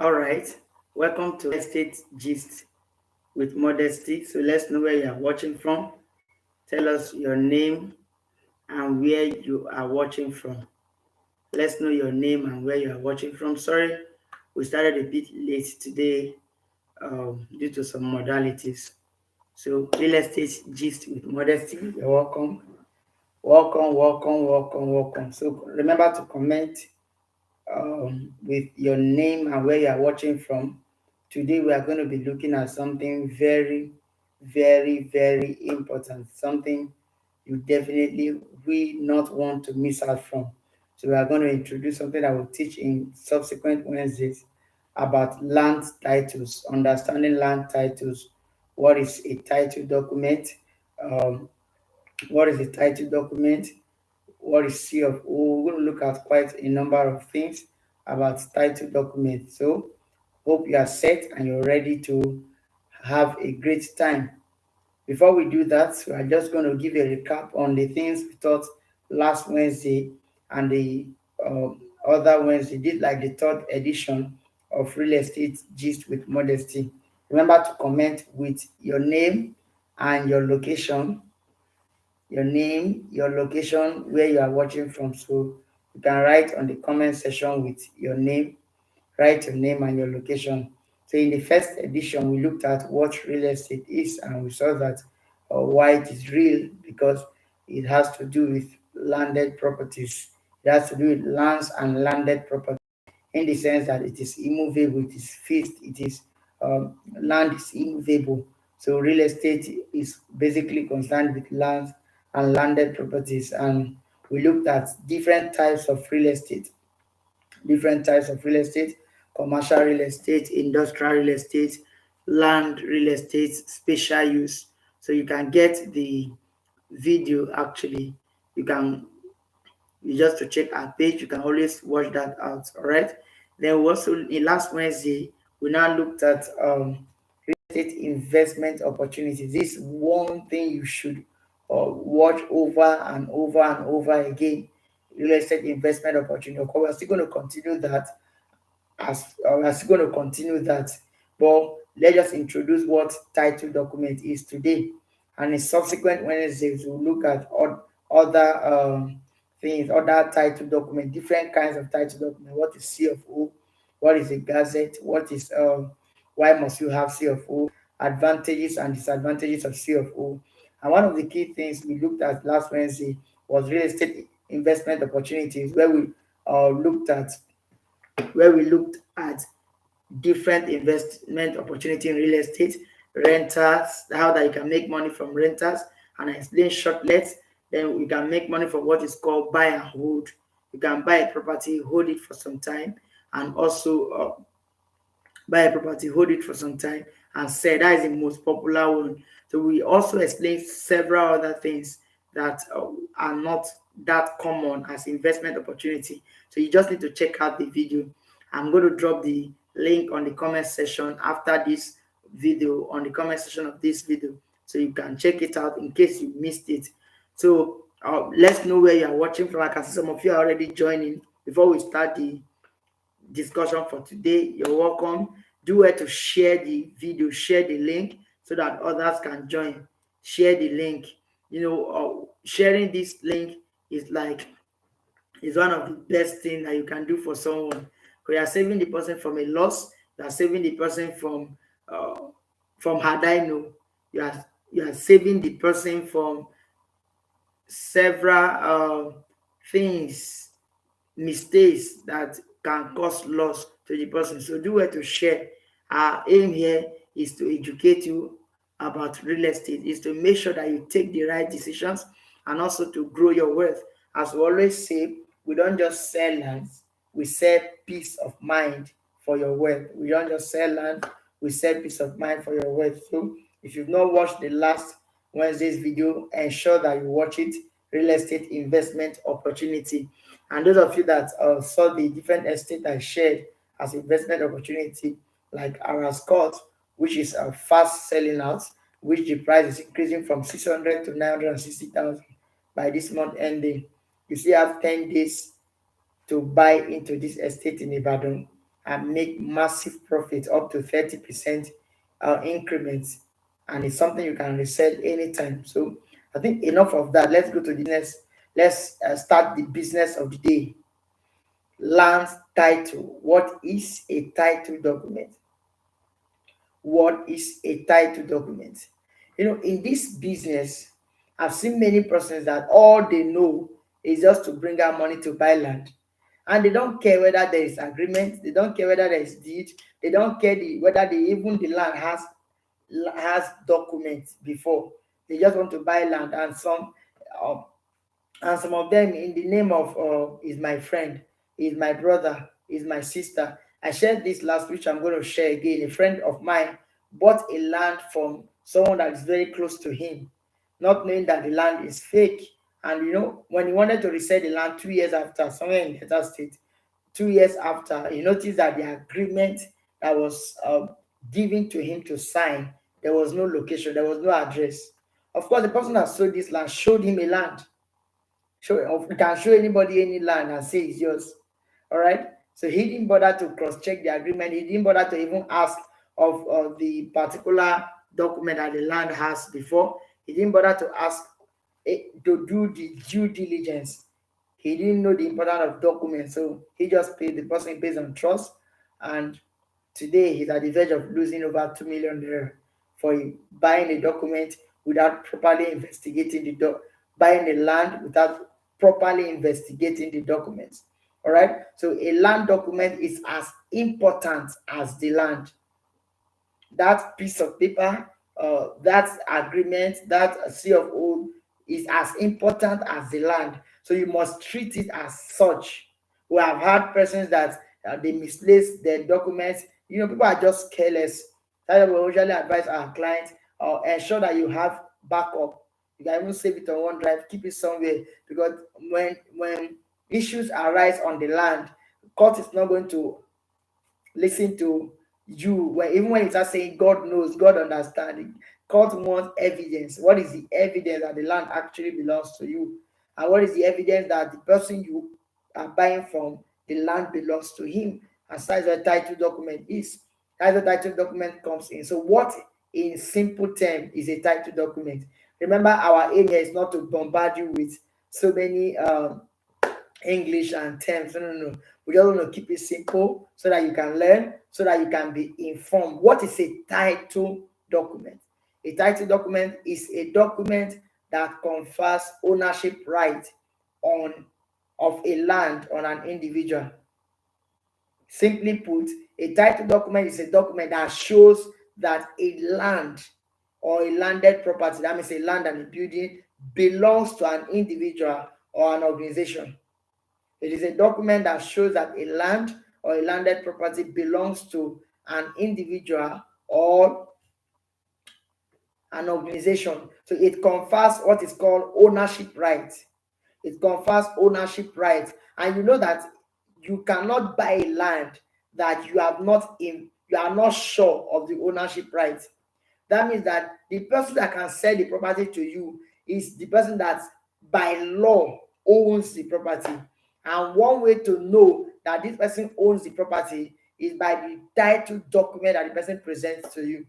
All right. Welcome to Estate Gist with Modesty. So let's know where you are watching from. Tell us your name and where you are watching from. Let's know your name and where you are watching from. Sorry, we started a bit late today due to some modalities. So Real Estate Gist with Modesty. You're welcome. Welcome. So remember to comment with your name and where you are watching from. Today we are going to be looking at something very important, something you definitely will not want to miss out from. So we are going to introduce something that we'll teach in subsequent Wednesdays about land titles, understanding land titles. What is a title document? Um, what is a title document? What is C of O? We're going to look at quite a number of things about title documents. So hope you are set and you're ready to have a great time. Before we do that, we are just going to give a recap on the things we taught last Wednesday and the other Wednesday, did like the third edition of Real Estate Gist with Modesty. Remember to comment with your name and your name, your location, where you are watching from. So you can write on the comment section with your name, write your name and your location. So in the first edition, we looked at what real estate is and we saw that why it is real because it has to do with landed properties. It has to do with lands and landed property in the sense that it is immovable, it is fixed, it is land is immovable. So real estate is basically concerned with lands and landed properties, and we looked at different types of real estate, commercial real estate, industrial real estate, land real estate, special use. So you can get the video actually. You can you just to check our page, you can always watch that out. All right. Then we also in last Wednesday, we now looked at real estate investment opportunities. This is one thing you should watch over and over again. Real estate investment opportunity. Of course, we're still going to continue that we're still going to continue that. But let's just introduce what title document is today. And in subsequent Wednesdays, we'll look at other things, other title document, different kinds of title document. What is CFO? What is a gazette? What is why must you have CFO? Advantages and disadvantages of CFO. And one of the key things we looked at last Wednesday was real estate investment opportunities, looked at where we looked at different investment opportunity in real estate, renters, how that you can make money from renters, and I explain short lets. Then we can make money from what is called buy and hold. You can buy a property, hold it for some time, and also buy a property, hold it for some time, and sell. That is the most popular one. So we also explain several other things that are not that common as investment opportunity. So you just need to check out the video. I'm going to drop the link on the comment section after this video, on the comment section of this video, so you can check it out in case you missed it. So let's know where you are watching from. I can see some of you are already joining. Before we start the discussion for today, you're welcome. Do well to share the video, share the link so that others can join. Share the link. Sharing this link is one of the best things that you can do for someone. Because you are saving the person from a loss, you are saving the person from had I know, you are saving the person from several things, mistakes that can cause loss to the person. So do well to share. Our aim here is to educate you about real estate, is to make sure that you take the right decisions and also to grow your wealth. As we always say, we don't just sell land, we sell peace of mind for your wealth. We don't just sell land, we sell peace of mind for your wealth. So if you've not watched the last Wednesday's video, ensure that you watch it. Real estate investment opportunity. And those of you that saw the different estate I shared as investment opportunity, like our Scott, which is a fast selling out, which the price is increasing from 600 to 960,000 by this month ending. You still have 10 days to buy into this estate in Ibadan. and make massive profit up to 30% increments, and it's something you can resell anytime. So I think enough of that. Let's go to the next. Let's start the business of the day. Land title. What is a title document? What is a title document? In this business, I've seen many persons that all they know is just to bring out money to buy land, and they don't care whether there is agreement, they don't care whether there is deed, they don't care whether even the land has documents before. They just want to buy land, um, and some of them in the name of is my friend, is my brother, is my sister. I shared this last, which I'm going to share again. A friend of mine bought a land from someone that is very close to him, not knowing that the land is fake. And when he wanted to resell the land 2 years after, somewhere in Delta State, 2 years after, he noticed that the agreement that was given to him to sign, there was no location, there was no address. Of course, the person that sold this land showed him a land. You can show anybody any land and say it's yours. All right. So he didn't bother to cross-check the agreement. He didn't bother to even ask of the particular document that the land has before. He didn't bother to ask to do the due diligence. He didn't know the importance of documents, so he just paid the person based on trust. And today he's at the verge of losing over 2 million there for buying a document without properly investigating buying a land without properly investigating the documents. All right. So a land document is as important as the land. That piece of paper, that agreement, that CFO is as important as the land. So you must treat it as such. We have had persons that they misplace their documents. People are just careless. That's why we usually advise our clients, ensure that you have backup. You can even save it on OneDrive, keep it somewhere, because when issues arise on the land, court is not going to listen to you. Even when you start saying God knows, God understands, court wants evidence. What is the evidence that the land actually belongs to you? And what is the evidence that the person you are buying from, the land belongs to him? And so that's what a title document is. That's what title document comes in. So what in simple term is a title document? Remember, our aim here is not to bombard you with so many English and terms. No. We just want to keep it simple so that you can learn, so that you can be informed. What is a title document? A title document is a document that confers ownership right of a land on an individual. Simply put, a title document is a document that shows that a land or a landed property, that means a land and a building, belongs to an individual or an organization. It is a document that shows that a land or a landed property belongs to an individual or an organization. So it confers what is called ownership rights. It confers ownership rights. And you know that you cannot buy a land that you are not sure of the ownership rights. That means that the person that can sell the property to you is the person that by law owns the property. And one way to know that this person owns the property is by the title document that the person presents to you.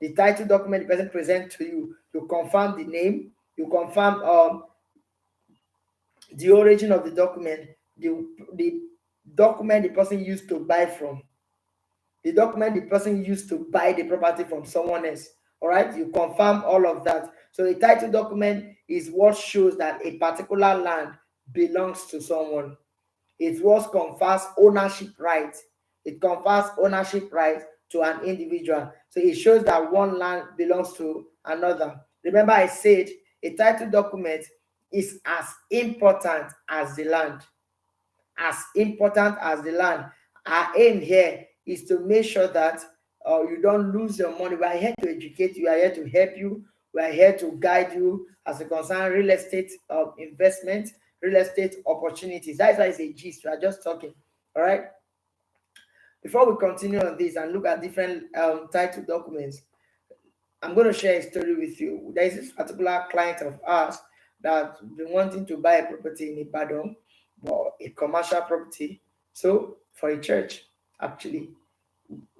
The title document the person presents to you confirm the name, you confirm the origin of the document, the document the person used to buy from, the document the person used to buy the property from someone else. All right, you confirm all of that. So a title document is what shows that a particular land belongs to someone. It what confers ownership rights. It confers ownership rights to an individual. So it shows that one land belongs to another. Remember, I said a title document is as important as the land. As important as the land. Our aim here is to make sure that you don't lose your money. We are here to educate you. We are here to help you. We are here to guide you as it concerns real estate investment, real estate opportunities. That's why it's a gist. We are just talking. All right. Before we continue on this and look at different title documents, I'm going to share a story with you. There is this particular client of ours that's been wanting to buy a property in Ibadan, but a commercial property, so for a church. Actually,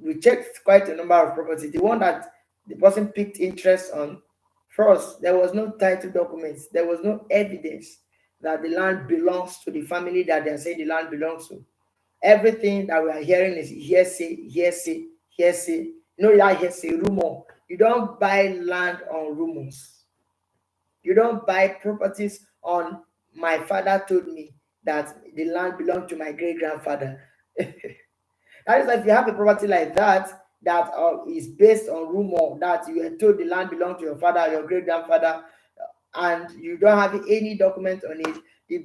we checked quite a number of properties. The one that the person picked interest on, first, there was no title documents, there was no evidence that the land belongs to the family that they are saying the land belongs to. Everything that we are hearing is hearsay, hearsay, hearsay. You know that hearsay, rumor. You don't buy land on rumors. You don't buy properties on my father told me that the land belonged to my great grandfather. That is, if you have a property like that that is based on rumor that you were told the land belonged to your father, your great grandfather, and you don't have any document on it, the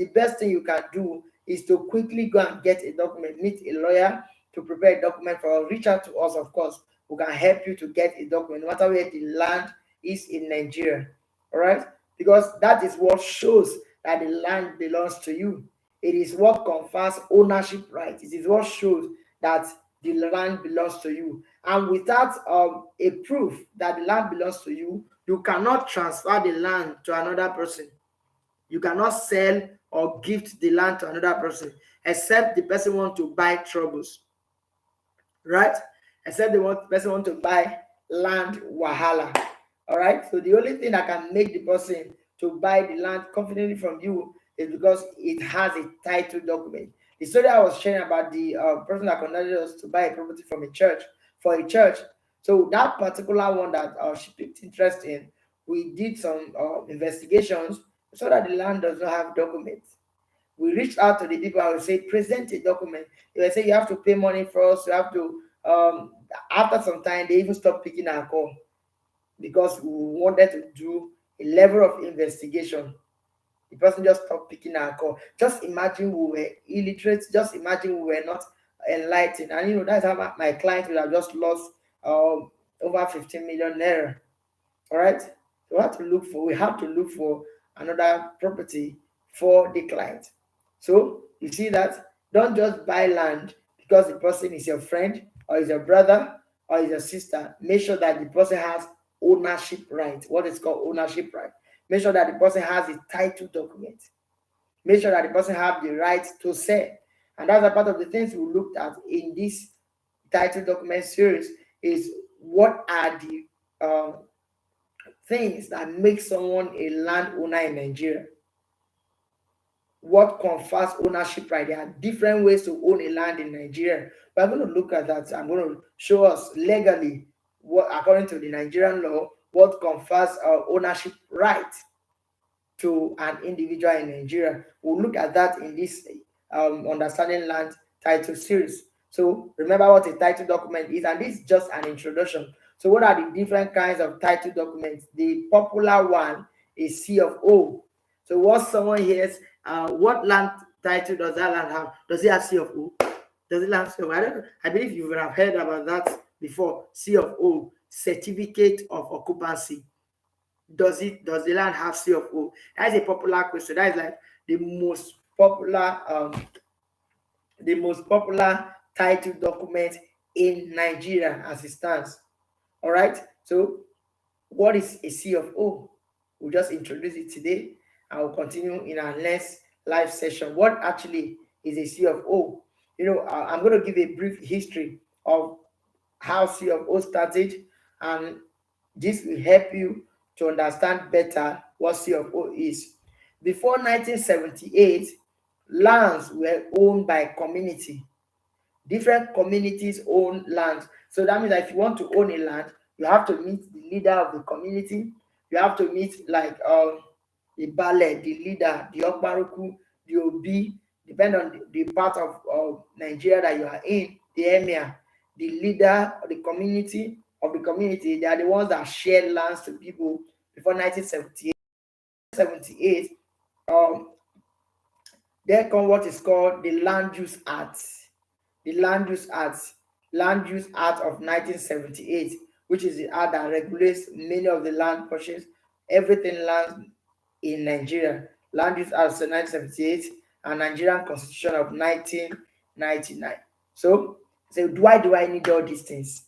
best thing you can do is to quickly go and get a document, meet a lawyer to prepare a document for us. Reach out to us, of course. We can help you to get a document, no matter where the land is in Nigeria. All right, because that is what shows that the land belongs to you. It is what confers ownership right. It is what shows that the land belongs to you. And without a proof that the land belongs to you, you cannot transfer the land to another person. You cannot sell or gift the land to another person, except the person want to buy troubles, right? Except the person want to buy land wahala. All right. So the only thing that can make the person to buy the land confidently from you is because it has a title document. The story I was sharing about the person that contacted us to buy a property from a church for a church. So that particular one that she picked interest in, we did some investigations so that the land does not have documents. We reached out to the people and we said, present a document. They say you have to pay money for us. You have to. After some time, they even stopped picking our call because we wanted to do a level of investigation. The person just stopped picking our call. Just imagine we were illiterate. Just imagine we were not enlightened. And that's how my client would have just lost over 15 million naira. All right. So we have to look for another property for the client. So you see that, don't just buy land because the person is your friend or is your brother or is your sister. Make sure that the person has ownership right. What is called ownership right. Make sure that the person has a title document. Make sure that the person have the right to sell. And that's a part of the things we looked at in this title document series is what are the things that make someone a landowner in Nigeria. What confers ownership right? There are different ways to own a land in Nigeria. We're going to look at that. I'm going to show us legally what, according to the Nigerian law, what confers ownership right to an individual in Nigeria. We'll look at that in this Understanding Land title series. So remember what a title document is, and this is just an introduction. So what are the different kinds of title documents? The popular one is C of O. So what someone hears, what land title does that land have? Does it have C of O? Does it have C of O? I don't know. I believe you would have heard about that before. C of O, certificate of occupancy. Does the land have C of O? That's a popular question. That is like the most popular title document in Nigeria as it stands. All right. So what is a C of O? We'll just introduce it today and we'll continue in our next live session. What actually is a C of O? I'm going to give a brief history of how C of O started, and this will help you to understand better what C of O is. Before 1978, lands were owned by community. Different communities own lands. So that means that if you want to own a land, you have to meet the leader of the community. You have to meet like the Bale, the leader, the Okbaruku, the Obi, depending on the part of Nigeria that you are in, the Emir, the leader of the community, they are the ones that share lands to people before 1978. 78, there come what is called the Land Use Act. The Land Use Act of 1978, which is the act that regulates many of the land purchase, everything land in Nigeria. Land Use Act of 1978 and Nigerian Constitution of 1999. So, why do I need all these things?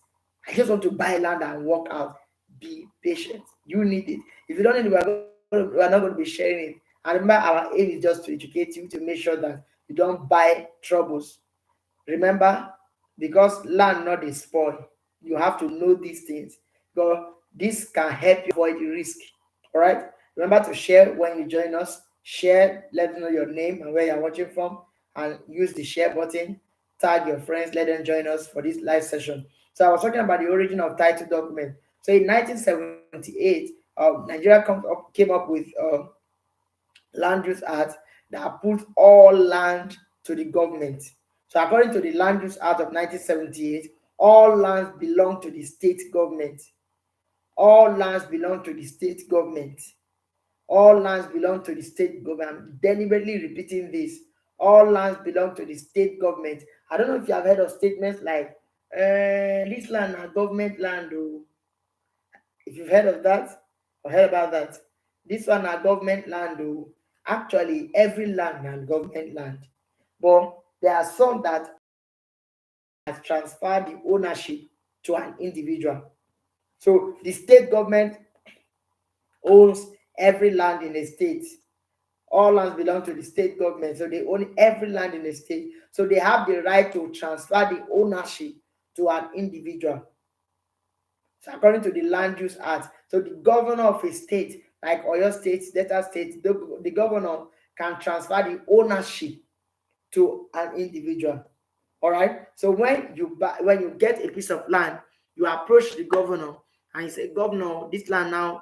I just want to buy land and walk out. Be patient. You need it. If you don't need it, we are not going to be sharing it. And remember, our aim is just to educate you, to make sure that you don't buy troubles. Remember, because land not is spoil, you have to know these things because this can help you avoid the risk. All right. Remember to share when you join us. Share, let them know your name and where you're watching from, and use the share button. Tag your friends, let them join us for this live session. So I was talking about the origin of title document. So in 1978, Nigeria came up with Land Use Act that put all land to the government. So according to the Land Use Act of 1978, all lands belong to the state government. All lands belong to the state government. All lands belong to the state government. I'm deliberately repeating this. All lands belong to the state government. I don't know if you have heard of statements like, this land is government land. Oh. If you've heard of that or heard about that, this one na government land. Oh. Actually, every land na government land. But there are some that has transferred the ownership to an individual. So the state government owns every land in a state. All lands belong to the state government, so they own every land in the state. So they have the right to transfer the ownership to an individual. So according to the Land Use Act, so the governor of a state, like Oyo State, Delta State, the governor can transfer the ownership to an individual. All right. So when you get a piece of land, you approach the governor and you say, Governor, this land now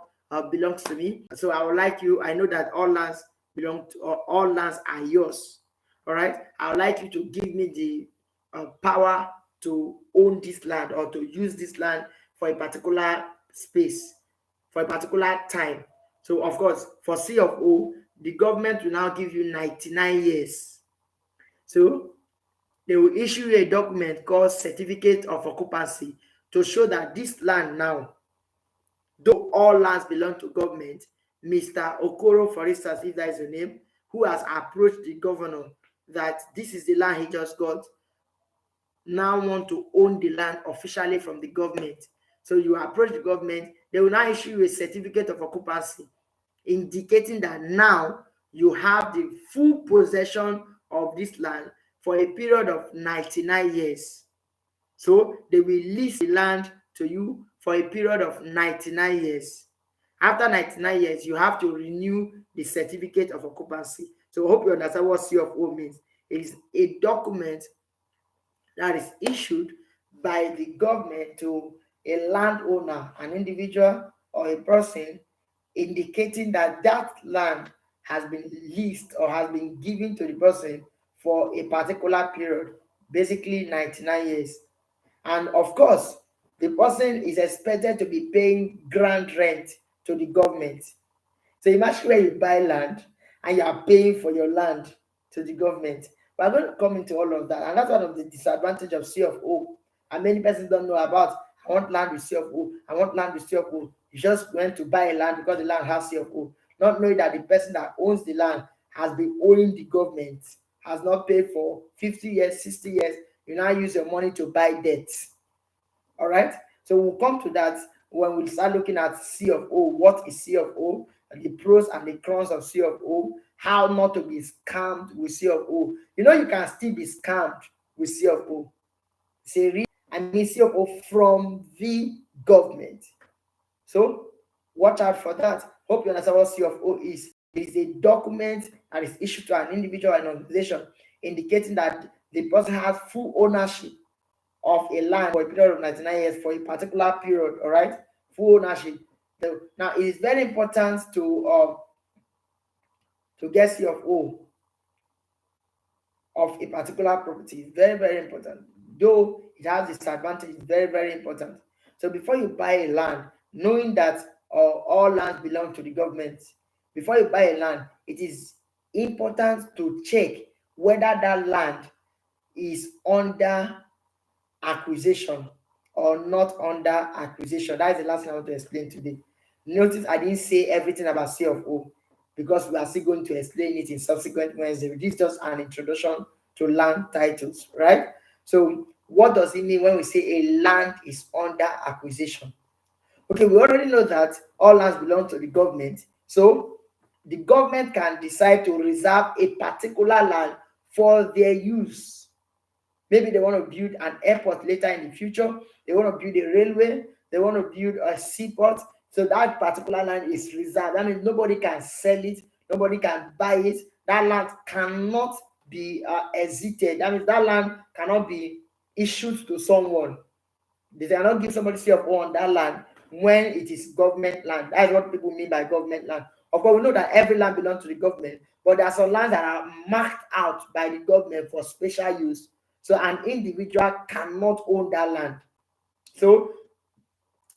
belongs to me. So I would like you. I know that all lands belong to, or all lands are yours. All right. I would like you to give me the power to own this land or to use this land for a particular space, for a particular time. So of course, for C of O, the government will now give you 99 years. So they will issue a document called Certificate of Occupancy to show that this land now, though all lands belong to government, Mr. Okoro, for instance, if that is your name, who has approached the governor that this is the land he just got, now want to own the land officially from the government. So you approach the government, they will now issue a certificate of occupancy indicating that now you have the full possession of this land for a period of 99 years. So they will lease the land to you for a period of 99 years. After 99 years, you have to renew the certificate of occupancy. So I hope you understand what C of O means. It is a document that is issued by the government to a landowner, an individual or a person, indicating that that land has been leased or has been given to the person for a particular period, basically 99 years. And of course, the person is expected to be paying grand rent to the government. So imagine where you buy land and you are paying for your land to the government. We're going to come into all of that. And that's one of the disadvantages of C of O. And many persons don't know about, I want land with C of O. I want land with C of O. You just went to buy a land because the land has C of O. Not knowing that the person that owns the land has been owing the government, has not paid for 50 years, 60 years. You now use your money to buy debt. All right. So we'll come to that when we start looking at C of O. What is C of O? The pros and the cons of C of O. How not to be scammed with C of O. You know, you can still be scammed with C of O. Say, I mean C of O from the government. So watch out for that. Hope you understand what C of O is. It is a document that is issued to an individual and organization indicating that the person has full ownership of a land for a period of 99 years for a particular period, all right? Full ownership. Now, it is very important to get C of O of a particular property. It's very, very important. Though it has disadvantage, it's very, very important. So before you buy a land, knowing that all lands belong to the government, before you buy a land, it is important to check whether that land is under acquisition or not under acquisition. That is the last thing I want to explain today. Notice I didn't say everything about C of O because we are still going to explain it in subsequent Wednesday. This is just an introduction to land titles, right? So what does it mean when we say a land is under acquisition? Okay, we already know that all lands belong to the government. So the government can decide to reserve a particular land for their use. Maybe they want to build an airport later in the future. They want to build a railway. They want to build a seaport. So that particular land is reserved. That means nobody can sell it. Nobody can buy it. That land cannot be exited. That means that land cannot be issued to someone. They cannot give somebody CFO on that land when it is government land. That's what people mean by government land. Of course, we know that every land belongs to the government, but there are some lands that are marked out by the government for special use. So an individual cannot own that land. So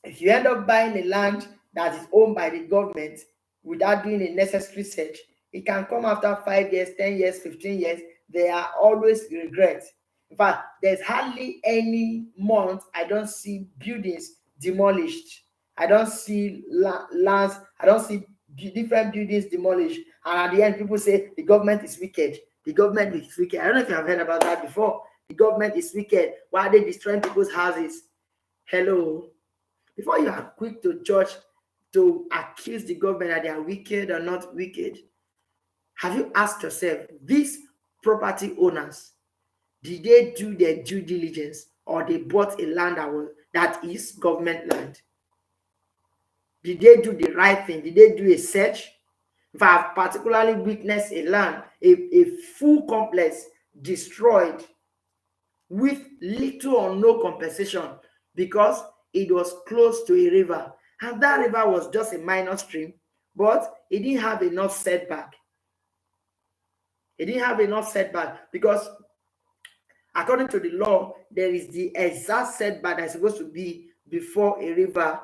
if you end up buying a land that is owned by the government without doing a necessary search, it can come after 5 years, 10 years, 15 years. There are always regrets. In fact, there's hardly any month I don't see buildings demolished. I don't see lands, I don't see different buildings demolished. And at the end, people say the government is wicked. The government is wicked. I don't know if you have heard about that before. The government is wicked. Why are they destroying people's houses? Hello. Before you are quick to judge, to accuse the government that they are wicked or not wicked, have you asked yourself, these property owners, did they do their due diligence, or they bought a land that is government land? Did they do the right thing? Did they do a search? If I have particularly witnessed a land, a full complex destroyed with little or no compensation because it was close to a river, and that river was just a minor stream, but it didn't have enough setback. It didn't have enough setback because according to the law, there is the exact setback that's supposed to be before a river,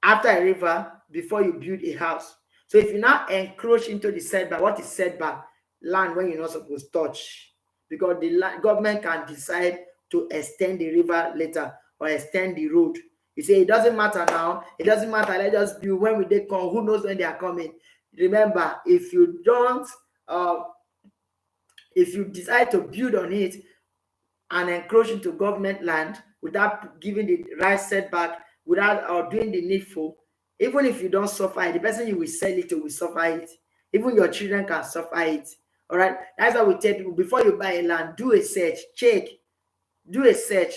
after a river, before you build a house. So if you now encroach into the setback, what is setback? Land when you're not supposed to touch, because the government can decide to extend the river later or extend the road. You say it doesn't matter now, it doesn't matter, let us build. When will they come? Who knows when they are coming? Remember, if you don't if you decide to build on it and encroach into government land without giving the right setback, without doing the needful, even if you don't suffer it, the person you will sell it to will suffer it. Even your children can suffer it. All right. That's why we tell people, before you buy a land, do a search, check, do a search,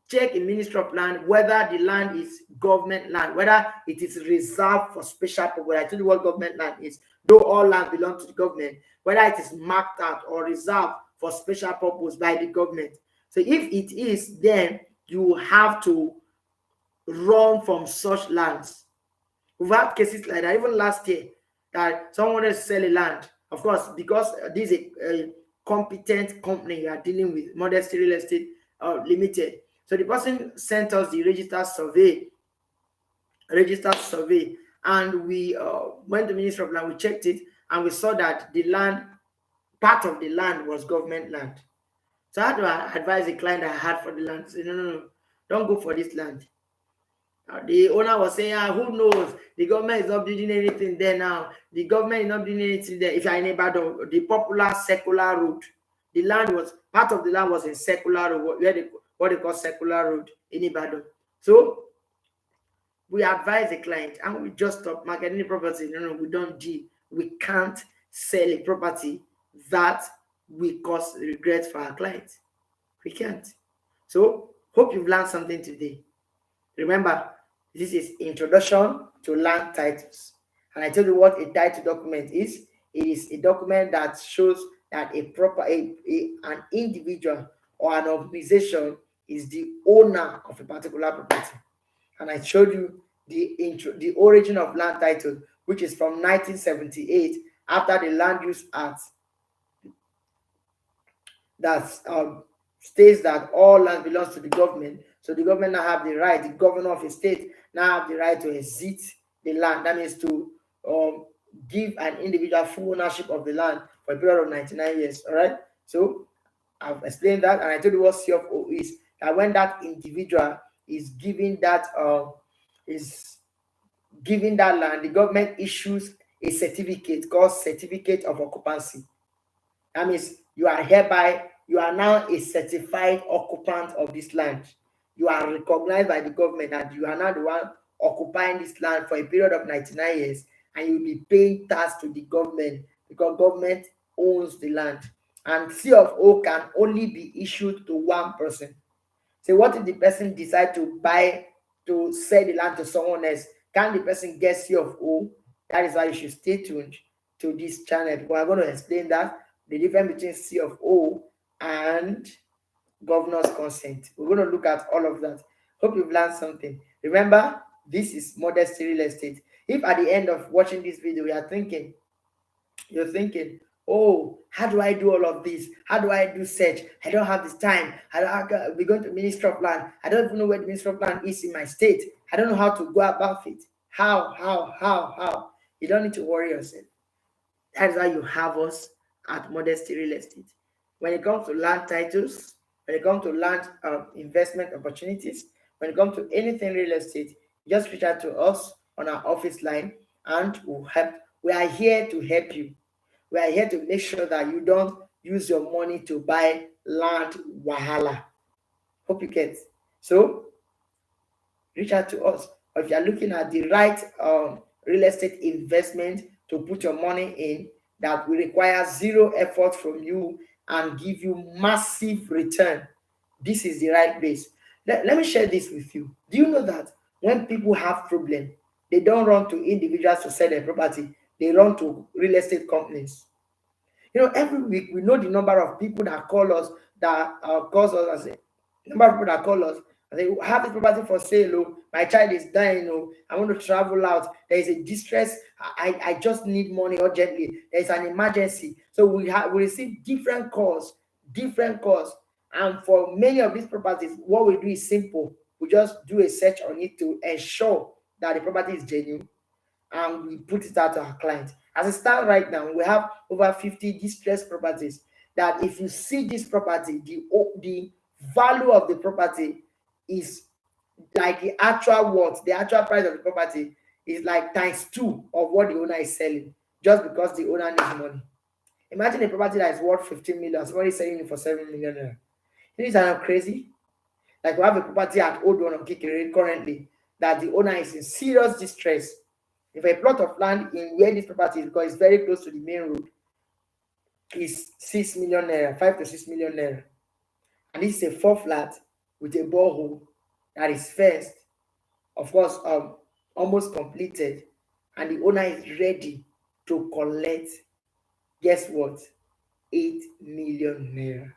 check in Ministry of Land whether the land is government land, whether it is reserved for special purpose. I told you what government land is, though all land belongs to the government, whether it is marked out or reserved for special purpose by the government. So if it is, then you have to run from such lands. We've had cases like that, even last year, that someone wanted to sell a land. Of course, because this is a competent company you are dealing with, Modesty Real Estate Ltd. So the person sent us the registered survey, and we went to the Ministry of Land, we checked it, and we saw that the land, part of the land was government land. So I had to advise the client that I had for the land, say, no, don't go for this land. The owner was saying, who knows? The government is not building anything there now. The government is not building anything there. If you're in Ibadan, the popular Secular Road, the land was, part of the land was in Secular Road, what they call Secular Road in Ibadan. So we advise the client, and we just stop marketing the property. No, we don't deal. We can't sell a property that will cause regret for our clients. We can't. So hope you've learned something today. Remember, this is introduction to land titles. And I told you what a title document is. It is a document that shows that an individual or an organization is the owner of a particular property. And I showed you the origin of land title, which is from 1978, after the Land Use Act that states that all land belongs to the government. So the government now have the right, the governor of a state now have the right to exit the land. That means to give an individual full ownership of the land for a period of 99 years. All right. So I've explained that, and I told you what CFO is. That when that individual is giving that land, the government issues a certificate called Certificate of Occupancy. That means you are now a certified occupant of this land. You are recognized by the government that you are now the one occupying this land for a period of 99 years, and you'll be paying tax to the government because government owns the land. and C of O can only be issued to one person. So what if the person decide to sell the land to someone else? Can the person get C of O? That is why you should stay tuned to this channel, because I'm going to explain that the difference between C of O and governor's consent. We're going to look at all of that. Hope you've learned something. Remember, this is Modesty Real Estate. If at the end of watching this video you're thinking, oh, how do I do all of this? How do I do search? I don't have this time. We're going to Ministry of Land. I don't even know where the Ministry of Land is in my state. I don't know how to go about it. How? You don't need to worry yourself. That's why you have us at Modesty Real Estate. When it comes to land titles, when it comes to land investment opportunities, when it comes to anything real estate, just reach out to us on our office line and we'll help. We are here to help you. We are here to make sure that you don't use your money to buy land wahala. Hope you get. So reach out to us. Or if you are looking at the right real estate investment to put your money in that will require zero effort from you and give you massive return, this is the right place. Let me share this with you. Do you know that when people have problem, they don't run to individuals to sell their property, they run to real estate companies? Every week we know the number of people that call us, that calls us and say, number of people that call us and say, I have this property for sale, oh, my child is dying, oh, I want to travel out, there is a distress, I just need money urgently, there is an emergency. So we receive different calls. And for many of these properties, what we do is simple. We just do a search on it to ensure that the property is genuine, and we put it out to our clients. As it stands right now, we have over 50 distressed properties that if you see this property, the value of the property is like the actual price of the property is like times 2 of what the owner is selling, just because the owner needs money. Imagine a property that is worth 15 million, somebody is selling it for 7 million naira. Is that not crazy? Like we have a property at Old One of Kikere currently that the owner is in serious distress. If a plot of land in where this property is, because it's very close to the main road, is 6 million naira, 5 to 6 million naira. And this is a 4 flat with a borehole that is first, of course, almost completed, and the owner is ready to collect, guess what, 8 million naira.